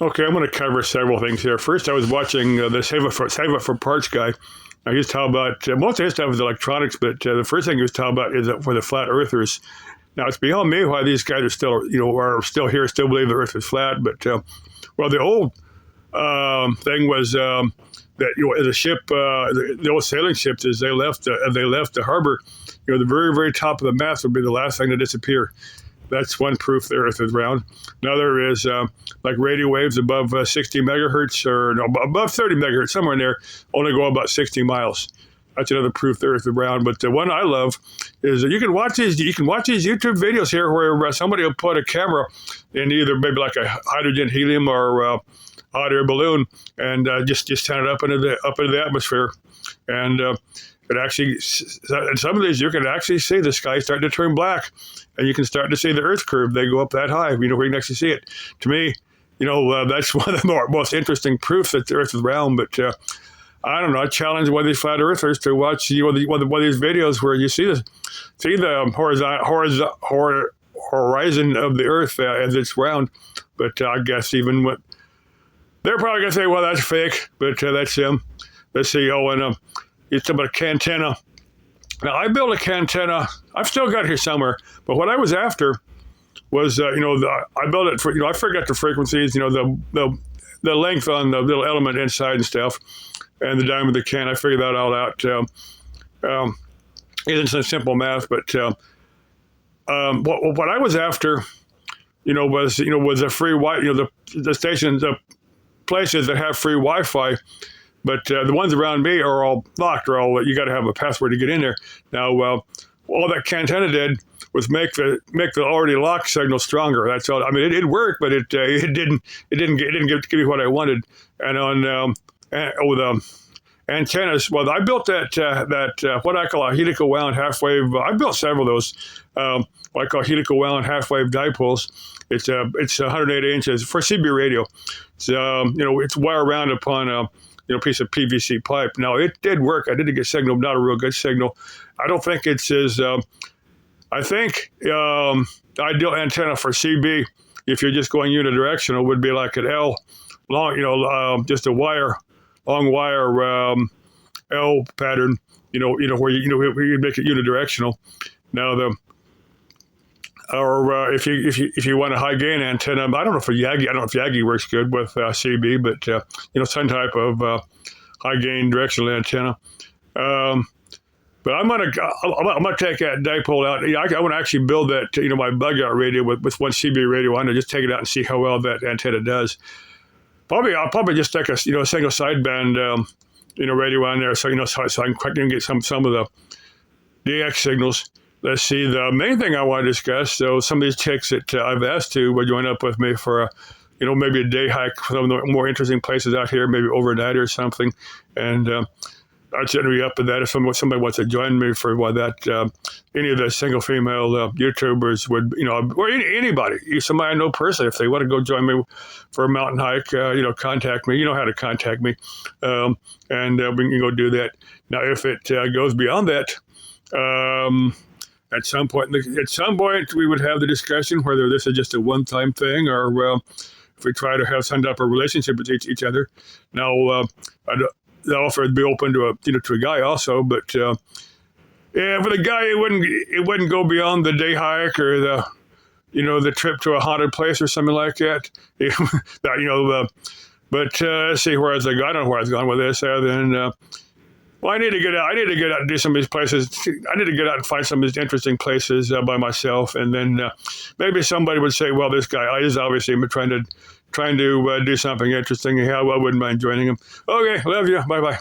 Okay, I'm going to cover several things here. First, I was watching the Save It for Parts guy. Now, he was talking about most of his stuff is electronics, but the first thing he was talking about is for the flat earthers. Now, it's beyond me why these guys are still, are still here, still believe the Earth is flat. But well, the old thing was that as a ship, the old sailing ships, as they left the harbor, the very very top of the mast would be the last thing to disappear. That's one proof the Earth is round. Another is like radio waves above 60 megahertz or no, above 30 megahertz, somewhere in there, only go about 60 miles. That's another proof the Earth is round. But the one I love is that you can watch these YouTube videos here where somebody will put a camera in either maybe like a hydrogen, helium, or hot air balloon and just send it up into the atmosphere, and it actually, in some of these, you can actually see the sky starting to turn black, and you can start to see the Earth curve. They go up that high, where you can actually see it. To me, that's one of the most interesting proofs that the Earth is round. But I don't know. I challenge one of these flat earthers to watch one of these videos where you see the horizon of the Earth as it's round. But I guess even what they're probably gonna say, well, that's fake. But that's them. Let's see. Oh, and it's about a Cantenna. Now, I built a Cantenna. I've still got it here somewhere. But what I was after was, I built it for, I forgot the frequencies, the length on the little element inside and stuff, and the diameter of the can. I figured that all out. It isn't some simple math, but what I was after, was a free Wi-Fi. The stations, the places that have free Wi-Fi. But the ones around me are all locked. You got to have a password to get in there. Now, all that Cantenna did was make the already locked signal stronger. That's all. I mean, it worked, but it didn't give me what I wanted. And on with antennas, well, I built that what I call a helical wound half wave. I built several of those. What I call helical wound half wave dipoles. It's 180 inches for CB radio. It's it's wire wound upon a piece of PVC pipe. Now, it did work. I did get signal, not a real good signal. I don't think it's as, I think ideal antenna for CB, if you're just going unidirectional, would be like an L, long, just a long wire L pattern, where you make it unidirectional. Now, if you want a high gain antenna, I don't know if Yagi works good with CB, but some type of high gain directional antenna. But I'm gonna take that dipole out. I want to actually build that my bug out radio with one CB radio on it. Just take it out and see how well that antenna does. I'll probably just take a single sideband radio on there, so I can get some of the DX signals. Let's see, the main thing I want to discuss, so some of these chicks that I've asked to would join up with me for maybe a day hike, some of the more interesting places out here, maybe overnight or something. And I'd certainly be up to that if somebody wants to join me for that. Any of the single female YouTubers would, or anybody, somebody I know personally, if they want to go join me for a mountain hike, contact me. You know how to contact me. And we can go do that. Now, if it goes beyond that, at some point, we would have the discussion whether this is just a one-time thing or if we try to have some type of relationship with each other. Now, the offer would be open to a guy also, but for the guy, it wouldn't go beyond the day hike or the trip to a haunted place or something like that. But let's see, I don't know where I was going with this other than. Well, I need to get out and do some of these places. I need to get out and find some of these interesting places by myself. And then maybe somebody would say, well, this guy is obviously trying to do something interesting. Yeah, well, I wouldn't mind joining him. Okay, love you. Bye-bye.